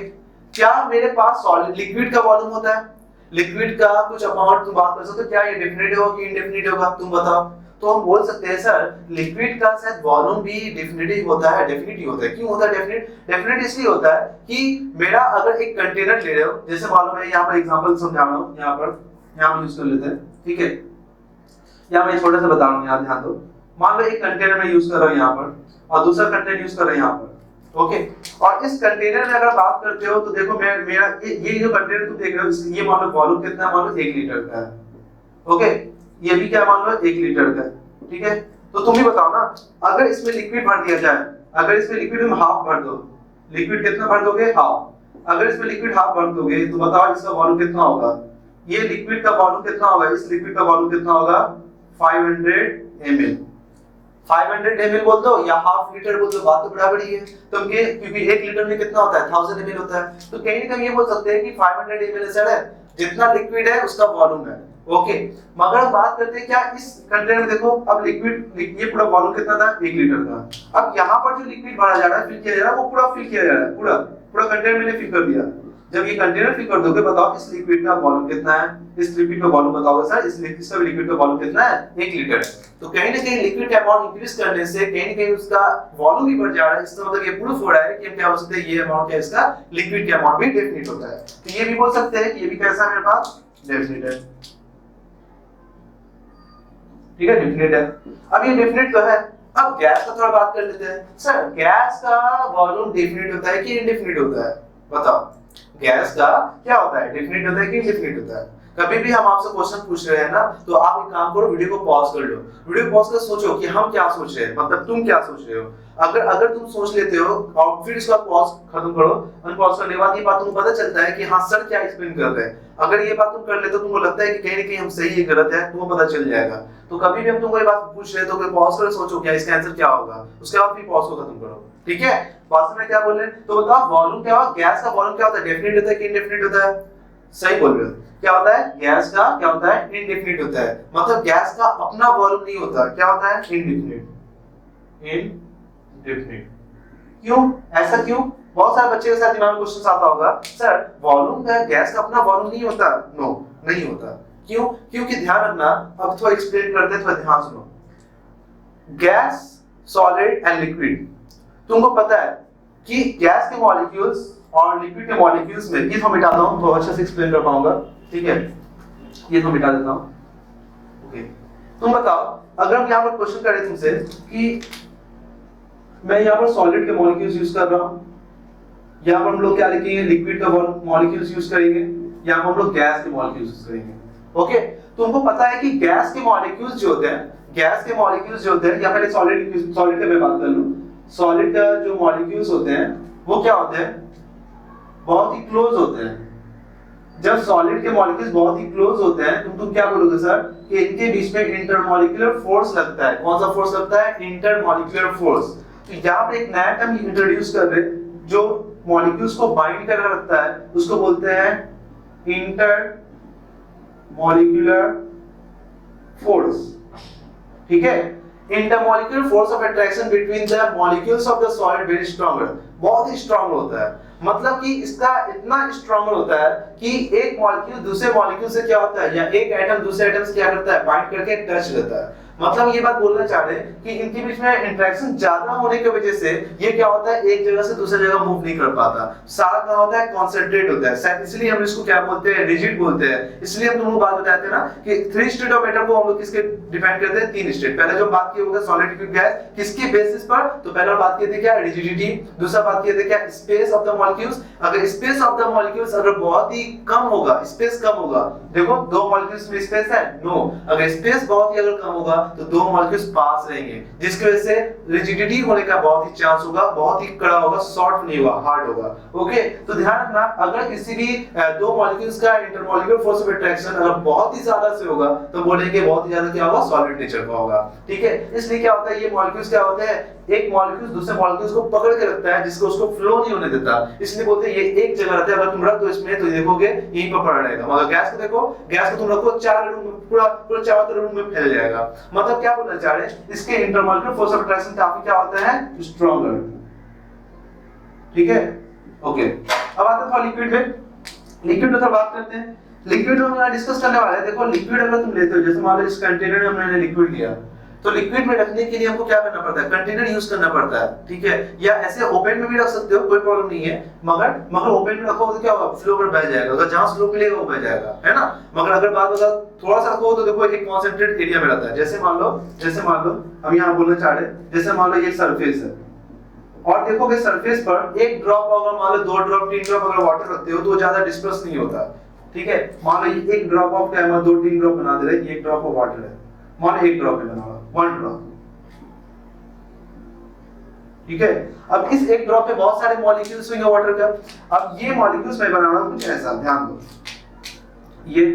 क्या मेरे पास सॉलिड लिक्विड का वॉल्यूम होता है? लिक्विड का कुछ अमाउंट तुम बात कर सकते हो, क्या ये डेफिनेट होगा कि इनडेफिनेट होगा, तुम बताओ। तो हम बोल सकते हैं सर लिक्विड का शायद वॉल्यूम भी डेफिनेटिव होता है। डेफिनेटिव होता है, क्यों होता है डेफिनेट? डेफिनेट इसलिए होता है कि मेरा अगर एक कंटेनर ले रहे हो, जैसे मालूम है यहाँ पर एग्जांपल समझा रहा हूँ, यहाँ पर यूज कर लेते हैं, ठीक है। यहाँ मैं छोटा सा बता रहा हूँ, यहाँ ध्यान दो। मान लो एक कंटेनर में यूज कर रहा हूँ यहाँ पर, और दूसरा कंटेनर यूज कर रहा हूँ यहाँ पर, ओके। और इस कंटेनर में अगर बात करते हो तो देखो मेरा ये जो कंटेनर तुम देख रहे हो, ये मान लो वॉल्यूम कितना है, मान लो 1 लीटर का है, ओके। ये भी क्या मान लो 1 लीटर का है, ठीक है। तो तुम ही बताओ ना, अगर इसमें लिक्विड भर दिया जाए, अगर इसमें लिक्विड तुम हाफ भर दो, लिक्विड कितना भर दोगे? हाफ। अगर इसमें लिक्विड हाफ भर दोगे तो बताओ इसका वॉल्यूम कितना होगा? ये लिक्विड का वॉल्यूम कितना होगा? इस लिक्विड का वॉल्यूम कितना होगा? 500 ml। 500 ml बोल दो या हाफ लीटर बोल दो, बात तो बराबर ही है। तो क्योंकि 1 लीटर में कितना होता है? 1000 ml होता है। तो कहीं ना कहीं ये बोल सकते हैं कि 500 ml सर है, जितना लिक्विड है उसका वॉल्यूम है, ओके। मगर हम बात करते हैं क्या इस कंटेनर में, देखो अब लिक्विड, ये पूरा वॉल्यूम कितना था? 1 लीटर का। अब यहाँ पर जो लिक्विड भरा जा रहा है, फिल किया जा रहा है, वो पूरा फिल किया जा रहा है, पूरा कंटेनर मैंने फिल कर दिया। जब ये कंटेनर फिल कर दोगे, बताओ इस लिक्विड का वॉल्यूम कितना है? इस लिक्विड का वॉल्यूम बताओगे सर, इस लिक्विड का वॉल्यूम कितना है? 1 लीटर है। तो कहीं ना कहीं लिक्विड का अमाउंट इंक्रीज करने से कहीं ना कहीं उसका वॉल्यूम भी बढ़ जा रहा है। इसका मतलब ये प्रूफ हो रहा है कि हम क्या बोल सकते हैं, ये अमाउंट क्या इसका लिक्विड का अमाउंट भी डेफिनेट होता है। तो ये भी बोल सकते हैं कि ये भी कैसा है मेरे पास? डेफिनेट है, ठीक है, डेफिनेट है। अब ये डेफिनेट तो है। अब गैस का थोड़ा बात कर लेते हैं। सर गैस का वॉल्यूम डेफिनेट होता है कि इनडेफिनेट होता है? बताओ, गैस का क्या होता है? डेफिनेट होता है कि इनडेफिनेट होता है? कभी भी हम आपसे क्वेश्चन पूछ रहे हैं ना, तो आप एक काम करो, वीडियो को पॉज कर लो, वीडियो पॉज कर सोचो कि हम क्या सोच रहे हैं, मतलब तुम क्या सोच रहे हो। अगर तुम सोच लेते हो और फिर इसका पॉज खत्म करो, अनपॉज करने के बाद ये बात तुमको पता चलता है कि हाँ सर क्या एक्सप्लेन कर रहे हैं। अगर ये बात तुम कर लेते हो, तुमको लगता है कि कहीं ना कहीं हम सही है गलत है, तुमको पता चल जाएगा। तो कभी भी हम तुमको ये बात पूछ रहे हैं तो पॉज कर सोचो क्या इसका आंसर क्या होगा, उसके बाद फिर पॉज को खत्म करो, ठीक है। बात में क्या बोल रहे हैं, तो बताओ वॉल्यूम क्या होगा? गैस का वॉल्यूम क्या होता है? डेफिनेट होता है कि इनडेफिनेट होता है? सही बोल रहे हो। क्या होता है? गैस का क्या होता है? इनडेफिनिट होता है। मतलब गैस का अपना वॉल्यूम नहीं होता, क्या होता है? इनडेफिनिट। इनडेफिनिट क्यों? ऐसा क्यों? बहुत सारे बच्चे के साथ दिमाग में क्वेश्चन आता होगा, सर वॉल्यूम का गैस का अपना वॉल्यूम नहीं होता। नो, नहीं होता। क्यों? क्योंकि ध्यान रखना, अब थोड़ा एक्सप्लेन करते हैं, थोड़ा ध्यान सुनो। गैस, सॉलिड एंड लिक्विड, तुमको पता है कि गैस के मॉलिक्यूल्स और लिक्विड के मॉलिक्यूल्स में, ये तो मिटाता हूं तो अच्छे से एक्सप्लेन कर पाऊंगा, ठीक है। ये तो मिटा देता हूं, ओके। तुम बताओ, अगर हम यहां पर क्वेश्चन करें तुमसे कि मैं यहां पर सॉलिड के मॉलिक्यूल्स यूज कर रहा हूं, यहां पर हम लोग क्या लिखेंगे? लिक्विड का मॉलिक्यूल्स यूज करेंगे, यहां पर हम लोग गैस के मॉलिक्यूल्स यूज करेंगे, ओके। तुमको पता है कि गैस के मॉलिक्यूल्स जो होते हैं, गैस के मॉलिक्यूल्स जो होते हैं, या पहले सॉलिड का मैं बात कर लूं, सॉलिड का जो मॉलिक्यूल्स होते हैं वो क्या होते हैं? बहुत ही क्लोज होते हैं। जब सॉलिड के मॉलिक्यूल्स बहुत ही क्लोज होते हैं, तुम क्या बोलोगे सर कि इनके बीच में इंटरमॉलिक्यूलर फोर्स लगता है। कौन सा फोर्स लगता है? Intermolecular force. तो यहाँ पर एक नया टर्म इंट्रोड्यूस कर रहे हैं, जो मॉलिक्यूल्स को बाइंड कर रखता है, उसको बोलते हैं इंटरमॉलिक्यूलर फोर्स, ठीक है। Intermolecular force of attraction between the molecules of the solid very stronger, बहुत ही स्ट्रांग होता है। मतलब कि इसका इतना स्ट्रांग होता है कि एक मॉलिक्यूल दूसरे मॉलिक्यूल से क्या होता है, या एक एटम दूसरे एटम से क्या करता है? बाइंड करके टच रहता है। मतलब ये बात बोलना चाह रहे हैं कि इनके बीच में इंटरेक्शन ज्यादा होने की वजह से ये क्या होता है, एक जगह से दूसरी जगह मूव नहीं कर पाता, सारा क्या होता है? कॉन्सेंट्रेट होता है। शायद इसलिए हम इसको क्या बोलते हैं? रिजिड बोलते हैं। इसलिए हम तुमको बात बताते हैं ना कि 3 स्टेट ऑफ मैटर को हम लोग किसके डिफाइन करते हैं? 3 स्टेट। पहले जो बात की होगा सॉलिड, लिक्विड, गैस, किसके बेसिस पर? तो पहला बात की थी क्या? रिजिडिटी। दूसरा बात की थी क्या? Space of the molecules. अगर स्पेस ऑफ द मॉलिक्यूल्स अगर बहुत ही कम होगा, स्पेस कम होगा, देखो 2 मॉलिक्यूल्स में स्पेस है? नो। अगर स्पेस बहुत ही अगर कम होगा तो 2 मॉलिक्यूल्स पास रहेंगे, जिसकी वजह से रिजिडिटी होने का बहुत ही चांस होगा, बहुत ही कड़ा होगा, सॉफ्ट नहीं होगा, हार्ड होगा, ओके। तो ध्यान रखना, अगर किसी भी 2 मॉलिक्यूल्स का इंटरमॉलिक्यूलर फोर्स ऑफ अट्रैक्शन अगर बहुत ही ज्यादा से होगा तो बोलेंगे बहुत ही ज्यादा क्या होगा? सॉलिड नेचर का होगा, ठीक है। इसलिए क्या होता है, ये मॉलिक्यूल्स क्या होते हैं? एक मॉलिक्यूल दूसरे मॉलिक्यूल्स को पकड़ के रखता है, जिसको उसको फ्लो नहीं होने देता, इसलिए बोलते हैं ये एक जगह रहता है। अगर तुम रख दो इसमें तो देखोगे यहीं पर पड़ा रहेगा। मगर गैस को देखो, गैस को तुम रखो 4 रूम में, पूरा चारों तरफ रूम में फैल जाएगा। मतलब क्या बोलना चाह रहे हैं, इसके इंटरमॉलिक्यूलर फोर्स ऑफ अट्रैक्शन काफी क्या होता है? स्ट्रॉन्गर, ठीक है, ओके। अब आते हैं लिक्विड में। लिक्विड में बात करते हैं। लिक्विड में हम डिस्कस करने वाले हैं। देखो लिक्विड अगर तुम लेते हो, जैसे मान लो इस कंटेनर में हमने लिक्विड लिया, तो लिक्विड में रखने के लिए हमको क्या करना पड़ता है, कंटेनर यूज करना पड़ता है, ठीक है। या ऐसे ओपन में भी रख सकते हो, कोई प्रॉब्लम नहीं है, मगर ओपन में रखोगे तो क्या होगा, फ्लो पर बह जाएगा, अगर जहां स्लो मिलेगा वो बह जाएगा, है ना। मगर अगर बात होगा थोड़ा सा रखो तो देखो एक कॉन्सेंट्रेट एरिया में रहता है। जैसे मान लो हम यहाँ बोलना चाह रहे हैं, जैसे मान लो ये सरफेस है और देखोगे सरफेस पर एक ड्रॉप अगर मान लो 2 ड्रॉप 3 ड्रॉप अगर वाटर रखते हो तो वो ज्यादा डिस्पर्स नहीं होता, ठीक है। मान लो ये एक ड्रॉप ऑफ क्या है, 2-3 ड्रॉप बना दे रहे हैं, एक ड्रॉप ऑफ वाटर है, मान लो एक ड्रॉप है बना हुआ, 1 ड्रॉप, ठीक है। अब इस एक ड्रॉप में बहुत सारे मॉलिक्यूल्स होंगे वाटर का। अब ये मॉलिक्यूल्स मैं बना रहा हूं कुछ ऐसा, ध्यान दो, ये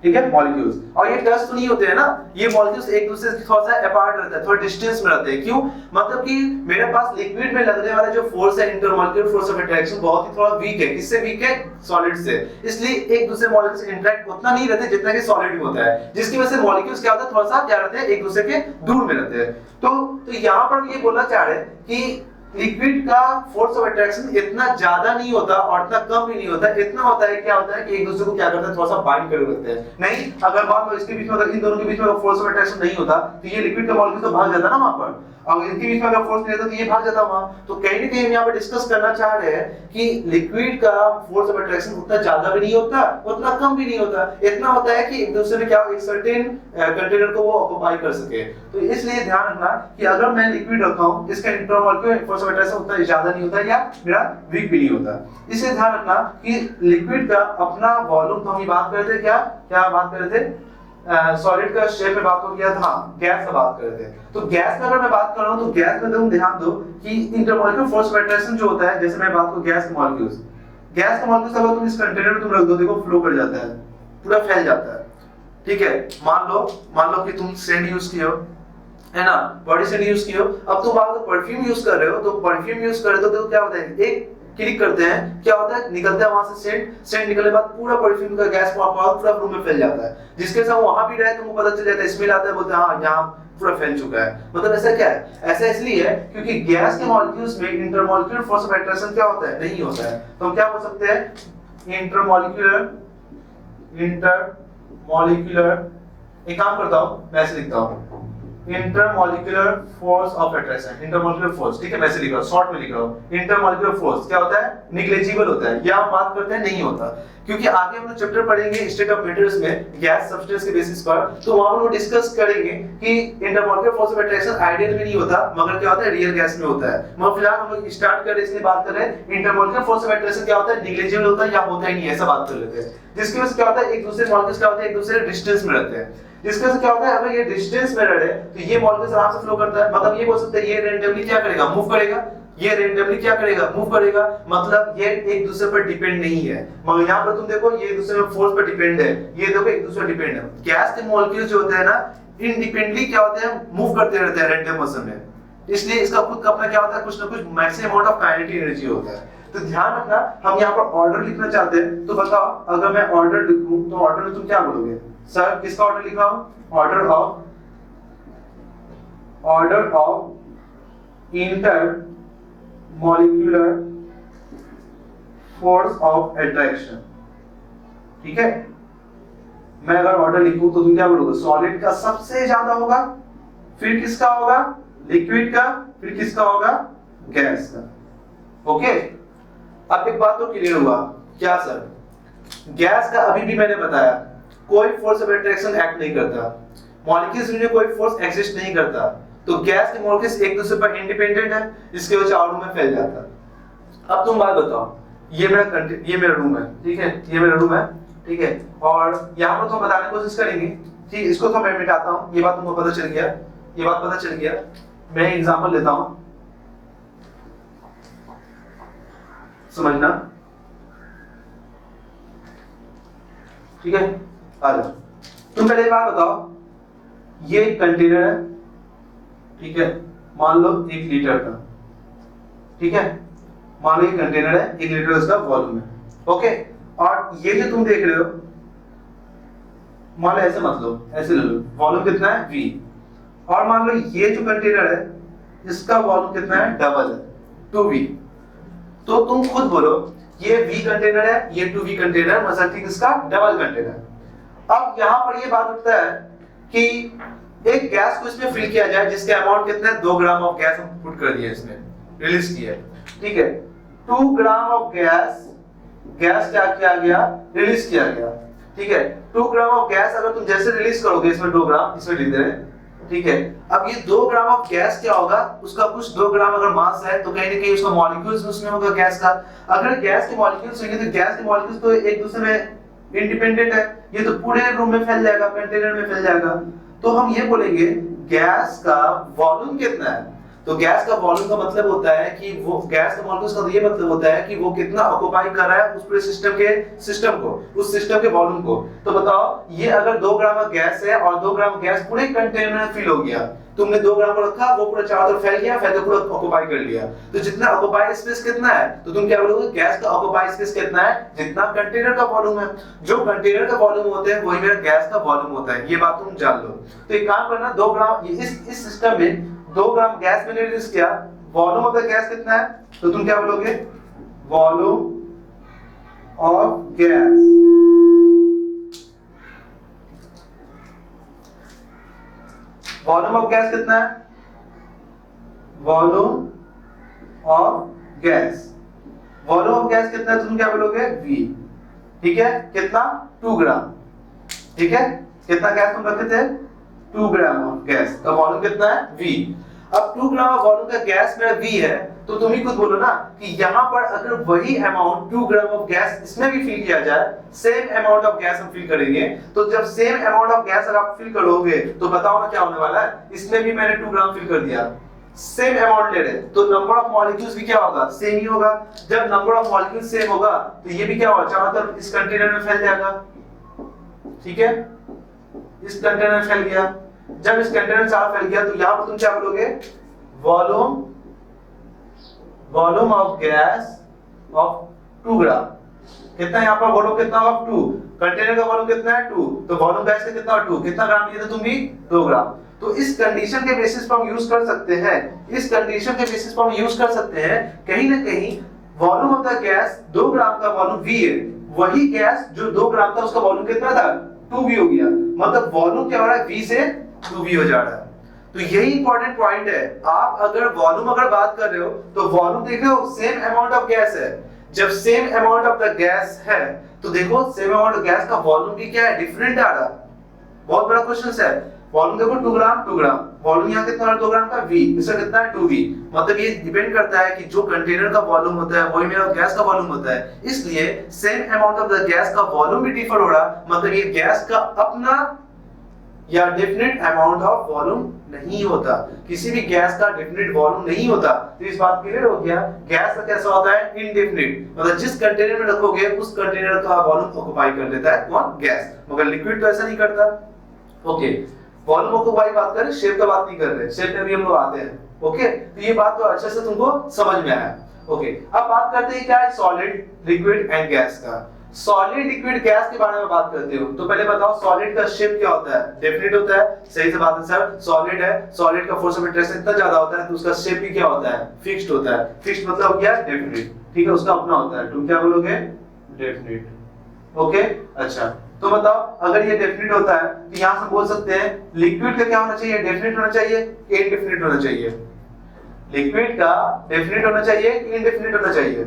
ठीक है मॉलिक्यूल्स, और ये टच तो नहीं होते हैं ना, ये मॉलिक्यूल्स एक दूसरे से थोड़ा सा अपार्ट रहते हैं, थोड़ा डिस्टेंस में रहते हैं। क्यों, मतलब कि मेरे पास लिक्विड में लगने वाला जो फोर्स है, इंटरमॉलिक्यूलर फोर्स ऑफ अट्रैक्शन, बहुत ही थोड़ा वीक है। किससे वीक है, सॉलिड से। इसलिए एक दूसरे मॉलिक्यूल से इंटरेक्ट उतना नहीं रहते जितना कि सॉलिड में होता है, जिसकी वजह से मॉलिक्यूल्स क्या होता है, थोड़ा सा क्या रहते हैं, एक दूसरे के दूर में रहते हैं। तो यहाँ पर ये बोलना चाह रहे हैं कि लिक्विड का फोर्स ऑफ अट्रैक्शन इतना ज्यादा नहीं होता और इतना कम भी नहीं होता, इतना होता है, क्या होता है कि एक दूसरे को क्या करते हैं, थोड़ा सा बाइंड कर रखते हैं। नहीं, अगर मान लो इसके बीच में, अगर इन दोनों के बीच में फोर्स ऑफ अट्रैक्शन नहीं होता तो ये लिक्विड का मॉलिक्यूल तो भाग जाता ना वहां पर, और इनके बीच में अगर फोर्स नहीं रहता तो ये भाग जाता वहां। तो कहीं ना कहीं हम यहाँ पर डिस्कस करना चाह रहे हैं कि लिक्विड का फोर्स ऑफ अट्रैक्शन उतना ज्यादा भी नहीं होता, उतना कम भी नहीं होता, इतना होता है कि एक दूसरे में क्या, एक सर्टेन कंटेनर को वो ऑक्युपाई कर सके। तो इसलिए ध्यान रखना कि अगर मैं लिक्विड रखा हूं, इसका इंटरमॉलिक्यूलर फोर्स ऑफ अट्रैक्शन उतना ज्यादा नहीं होता या मेरा वीक भी नहीं होता। इसलिए ध्यान रखना कि लिक्विड का अपना वॉल्यूम, तो हम ये बात कर रहे थे, क्या बात कर रहे थे, सॉलिड का शेप में बात हो गया था, गैस का बात कर रहे थे। तो गैस में अगर मैं बात कर रहा हूं तो गैस में तुम ध्यान दो कि इंटरमॉलिक्यूलर फोर्स ऑफ अट्रैक्शन जो होता है, जैसे मैं बात करूं गैस के मॉलिक्यूल्स अगर तुम इस कंटेनर में तुम रख दो, देखो फ्लो कर जाता है, पूरा फैल जाता है, ठीक है। मान लो कि तुम सेंट यूज किए हो, है ना, बॉडी सेंट यूज किए हो। अब तुम बात परफ्यूम यूज कर रहे हो, तो परफ्यूम यूज कर रहे हो तो क्या होता है, एक क्लिक करते हैं, क्या होता है, निकलता है वहां से सेंट निकलने के बाद पूरा परफ्यूम का गैस पूरा रूम में फैल जाता है, जिसके साथ वहां भी रहे तुमको पता चल जाता है, स्मेल आता है, बोलते हैं हाँ यहाँ पूरा फैल चुका है। मतलब ऐसा क्या है, ऐसा इसलिए है क्योंकि गैस के मॉलिक्यूल्स में इंटरमॉलिक्यूलर फोर्स ऑफ अट्रैक्शन क्या होता है, नहीं होता है। तो हम क्या बोल सकते हैं, इंटरमॉलिक्यूलर, एक काम करता हूं, मैं ऐसे लिखता हूं, intermolecular force of attraction, intermolecular force, ठीक है, वैसे लिख रहा हूं, शॉर्ट में लिख रहा हूं। इंटरमॉलिक्यूलर फोर्स क्या होता है, निग्लिजिबल होता है, या हम बात करते हैं नहीं होता, क्योंकि आगे हम लोग चैप्टर पढ़ेंगे स्टेट ऑफ मैटर्स में गैस सब्सटेंस के बेसिस पर, तो वहां हम लोग डिस्कस करेंगे कि intermolecular force of attraction ideal में नहीं होता, मगर क्या होता है, रियल गैस में होता है। मगर फिलहाल हम लोग स्टार्ट कर रहे हैं, इसलिए बात कर रहे हैं इंटरमॉलिक्यूलर फोर्स ऑफ अट्रैक्शन क्या होता है, निग्लिजिबल होता है या होता ही नहीं है, ऐसा बात कर लेते हैं। जिसकी वजह से क्या होता है, एक दूसरे मॉलिक्यूल्स क्या होता है, एक दूसरे डिस्टेंस में रहते हैं, जिसके वजह से क्या होता है, अगर ये डिस्टेंस में रहे तो ये मॉलिक्यूल्स आराम से फ्लो करता है। मतलब ये बोल सकते हैं ये रैंडमली क्या करेगा, मूव करेगा, ये रैंडमली क्या करेगा, मूव करेगा, मतलब ये एक दूसरे पर डिपेंड नहीं है। मगर यहाँ पर तुम देखो ये एक दूसरे में फोर्स पर डिपेंड है, ये देखो एक दूसरे पर डिपेंड है। गैस के मॉलिक्यूल्स जो होते हैं ना, इंडिपेंडेंटली क्या होते हैं, मूव करते रहते हैं रैंडम मोशन में, इसलिए इसका खुद का अपना क्या होता है, कुछ ना कुछ maximum amount of kinetic energy होता है। तो ध्यान रखना, हम यहाँ पर ऑर्डर लिखना चाहते हैं, तो बताओ अगर मैं ऑर्डर लिखूं तो ऑर्डर में तुम क्या बोलोगे, सर किसका ऑर्डर लिखा हूं, order of inter molecular force of attraction, ठीक है। मैं अगर ऑर्डर लिखूं तो तुम क्या बोलोगे, सॉलिड का सबसे ज्यादा होगा, फिर किसका होगा, लिक्विड का, फिर किसका होगा, गैस का। ओके, अब एक बात तो क्लियर हुआ, क्या सर, गैस का अभी भी मैंने बताया कोई फोर्स ऑफ अट्रैक्शन एक्ट नहीं करता, मॉलिक्यूल्स में कोई फोर्स एग्जिस्ट नहीं करता, तो गैस के मॉलिक्यूल्स एक दूसरे पर इंडिपेंडेंट है, इसके वजह से आउट में फैल जाता है। अब तुम बात बताओ, ये मेरा रूम है, ठीक है, ये मेरा रूम है, ठीक है, और यहाँ पर तुम बताने की कोशिश करेंगे, ठीक, इसको तो मैं मिटाता हूँ, ये बात तुमको पता चल गया, ये बात पता चल गया। मैं एग्जांपल लेता हूँ, समझना, ठीक है। आ जाओ, तुम पहले बात बताओ, ये एक कंटेनर है, ठीक है, मान लो 1 लीटर का, ठीक है, मान लो ये कंटेनर है, 1 लीटर इसका वॉल्यूम है, ओके। और ये जो तुम देख रहे हो, मान लो ऐसे मत लो, ऐसे ले लो, वॉल्यूम कितना है, V, और मान लो ये जो कंटेनर है इसका वॉल्यूम कितना है, डबल है, 2V। तो तुम खुद बोलो, ये V कंटेनर है, ये 2V कंटेनर, मतलब ठीक इसका डबल कंटेनर। अब यहाँ पर ये बात उठता है कि एक गैस को इसमें फिल किया जाए जिसका अमाउंट कितना है, 2 ग्राम ऑफ गैस हम पुट कर दिया इसमें, रिलीज किया, ठीक है। 2 ग्राम ऑफ गैस क्या किया गया, रिलीज किया गया, ठीक है। 2 ग्राम ऑफ गैस अगर तुम जैसे रिलीज करोगे, इसमें 2 ग्राम इसमें लिख दे रहे हैं, ठीक है। अब ये 2 ग्राम ऑफ गैस क्या होगा, उसका कुछ 2 ग्राम अगर मास है तो कहीं ना कहीं उसका मॉलिक्यूल्स उसमें होगा गैस का। अगर गैस के मॉलिक्यूल्स होंगे तो गैस के मॉलिक्यूल्स तो एक दूसरे में इंडिपेंडेंट है, ये तो पूरे रूम में फैल जाएगा, कंटेनर में फैल जाएगा। तो हम ये बोलेंगे गैस का वॉल्यूम कितना है। तो गैस का वॉल्यूम का मतलब होता है कि वो गैस का मॉलिक्यूल्स का ये मतलब होता है कि वो कितना ऑक्युपाई कर रहा है उस पूरे सिस्टम को, उस सिस्टम के वॉल्यूम को। तो बताओ ये अगर 2 ग्राम का गैस है और 2 ग्राम गैस पूरे कंटेनर में फिल हो गया, तुमने 2 ग्राम को रखा, वो पूरा चारों तरफ फैल गया, फैल के पूरा ऑक्युपाई कर लिया, तो जितना ऑक्युपाई स्पेस कितना है, तो तुम क्या बोलोगे, गैस का ऑक्युपाई स्पेस कितना है, जितना कंटेनर का वॉल्यूम है। जो कंटेनर का वॉल्यूम होता है वही मेरा गैस का वॉल्यूम होता है, ये बात तुम जान लो। तो एक काम करना, 2 ग्राम इस सिस्टम में 2 ग्राम गैस मैंने रिलीज किया, वॉल्यूम ऑफ द गैस कितना है, तो तुम क्या बोलोगे, volume of gas, volume of gas कितना है, volume of gas, volume of gas कितना है, तो तुम क्या बोलोगे, V, ठीक है। कितना, 2 ग्राम, ठीक है। कितना गैस तुम रखे थे, 2 ग्राम ऑफ गैस का वॉल्यूम कितना है, V। अब 2 ग्राम ऑफ वॉल्यूम का गैस मेरा V है, तो तुम ही खुद बोलो ना कि यहाँ पर अगर वही अमाउंट 2 ग्राम ऑफ गैस इसमें भी फिल किया जाए, सेम अमाउंट ऑफ गैस हम फिल करेंगे, तो जब सेम अमाउंट ऑफ गैस अगर आप फिल करोगे तो बताओ ना क्या होने वाला है। इसमें भी मैंने 2 ग्राम फिल कर दिया, सेम अमाउंट ले रहे, तो नंबर ऑफ मॉलिक्यूल्स भी क्या होगा, सेम ही होगा। जब नंबर ऑफ मॉलिक्यूल्स सेम होगा तो ये भी क्या होगा, चारों तरफ इस कंटेनर में फैल जाएगा, ठीक है। इस कंटेनर में फैल गया, जब इस कंटेनर चार फैल गया तो यहां पर तुम क्या बोलोगे, वॉल्यूम ऑफ गैस ऑफ 2 ग्राम। कितना यहां पर वॉल्यूम कितना होगा, 2, कंटेनर का वॉल्यूम कितना है, 2, तो वॉल्यूम गैस का कितना, 2, कितना ग्राम लिए थे तुम भी, 2 ग्राम। तो इस कंडीशन के बेसिस पर हम यूज कर सकते हैं, इस कंडीशन के बेसिस पर हम यूज कर सकते हैं कहीं ना कहीं वॉल्यूम ऑफ द गैस 2 ग्राम का वॉल्यूम V है, वही गैस जो 2 ग्राम था उसका वॉल्यूम कितना था, 2V हो गया, मतलब वॉल्यूम क्या हो रहा है, V से 2V हो जा रहा है। तो यही इंपॉर्टेंट पॉइंट है। आप अगर वॉल्यूम अगर बात कर रहे हो तो वॉल्यूम देख रहे हो, सेम अमाउंट ऑफ गैस है, जब same amount of the gas है तो देखो सेम अमाउंट ऑफ गैस का वॉल्यूम भी क्या है, डिफरेंट आ रहा। बहुत बड़ा क्वेश्चन है। वॉल्यूम देखो 2 ग्राम, वॉल्यूम यहाँ कितना है, 2 ग्राम का V, इसका कितना है, 2V। मतलब ये डिपेंड करता है कि जो कंटेनर का वॉल्यूम होता है वही मेरा गैस का वॉल्यूम होता है, इसलिए same amount of the gas का वॉल्यूम भी डिफर हो रहा, मतलब ये गैस का अपना या डेफिनेट अमाउंट ऑफ वॉल्यूम नहीं होता, किसी भी गैस का डेफिनेट वॉल्यूम नहीं होता। तो इस बात क्लियर हो गया, गैस का कैसा होता है, इनडेफिनिट, मतलब जिस कंटेनर में रखोगे उस कंटेनर का वॉल्यूम ऑक्युपाई कर लेता है कौन, गैस, मगर लिक्विड तो ऐसा नहीं करता। ओके, वॉल्यूम ऑक्युपाई बात करें, शेप का बात नहीं कर रहे, शेप में भी हम लोग आते हैं। ओके, तो ये बात तो अच्छे से तुमको समझ में आया। ओके, अब बात करते हैं क्या है, सॉलिड, लिक्विड एंड गैस का। सॉलिड, लिक्विड, गैस के बारे में बात करते हो तो पहले बताओ सॉलिड का शेप क्या होता है, डेफिनेट होता है, सही से बात है सर। सॉलिड है, सॉलिड का फोर्स ऑफ अट्रैक्शन इतना ज्यादा होता है तो उसका शेप भी क्या होता है, फिक्स्ड होता है। फिक्स्ड मतलब क्या, डेफिनेट, ठीक है, उसका अपना होता है। तुम क्या बोलोगे, डेफिनेट। ओके, अच्छा, तो बताओ अगर ये डेफिनेट होता है तो यहां से बोल सकते हैं लिक्विड का क्या होना चाहिए, डेफिनेट होना चाहिए, इनडेफिनेट होना चाहिए। लिक्विड का डेफिनेट होना चाहिए कि इनडेफिनेट होना चाहिए।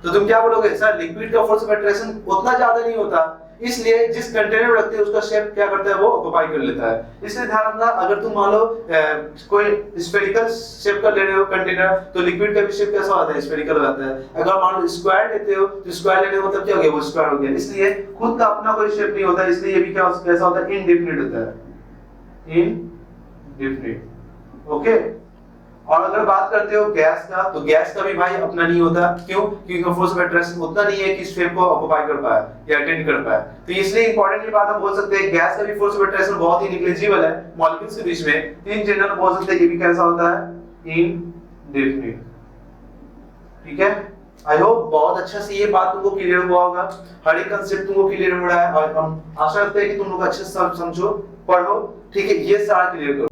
तो तुम क्या बोलोगे, सर लिक्विड का फोर्स ऑफ अट्रैक्शन उतना ज्यादा नहीं होता, इसलिए जिस कंटेनर में रखते हैं उसका शेप क्या करता है, वो ऑक्युपाई कर लेता है। इसलिए ध्यान रखना, अगर तुम मान लो कोई स्फेरिकल शेप का ले रहे हो कंटेनर तो लिक्विड का भी शेप कैसा होता है, स्फेरिकल हो जाता है। अगर मान लो स्क्वायर लेते हो तो स्क्वायर लेने का मतलब क्या हो गया, वो स्क्वायर हो गया। इसलिए खुद का अपना कोई शेप नहीं होता, इसलिए ये भी क्या कैसा होता है, इनडेफिनिट होता है, इनडेफिनिट। ओके, और अगर बात करते हो गैस का तो गैस का भी भाई अपना नहीं होता, क्यों, क्योंकि फोर्स ऑफ अट्रैक्शन उतना नहीं है कि शेप को ऑक्युपाई कर पाए या अटेंड कर पाए। तो इसलिए इंपॉर्टेंट ये बात हम बोल सकते हैं, गैस का भी फोर्स ऑफ अट्रैक्शन बहुत ही नेग्लिजिबल है मॉलिक्यूल्स के बीच में। इन जनरल बोल सकते हैं ये भी कैसा होता है, इनडेफिनिट। ठीक है, आई होप बहुत अच्छा से ये बात तुमको क्लियर हुआ होगा, हर एक कांसेप्ट तुमको क्लियर हो रहा है और हम आशा करते हैं कि तुम लोग अच्छे से समझो, पढ़ो, ठीक है, ये सारा क्लियर करो।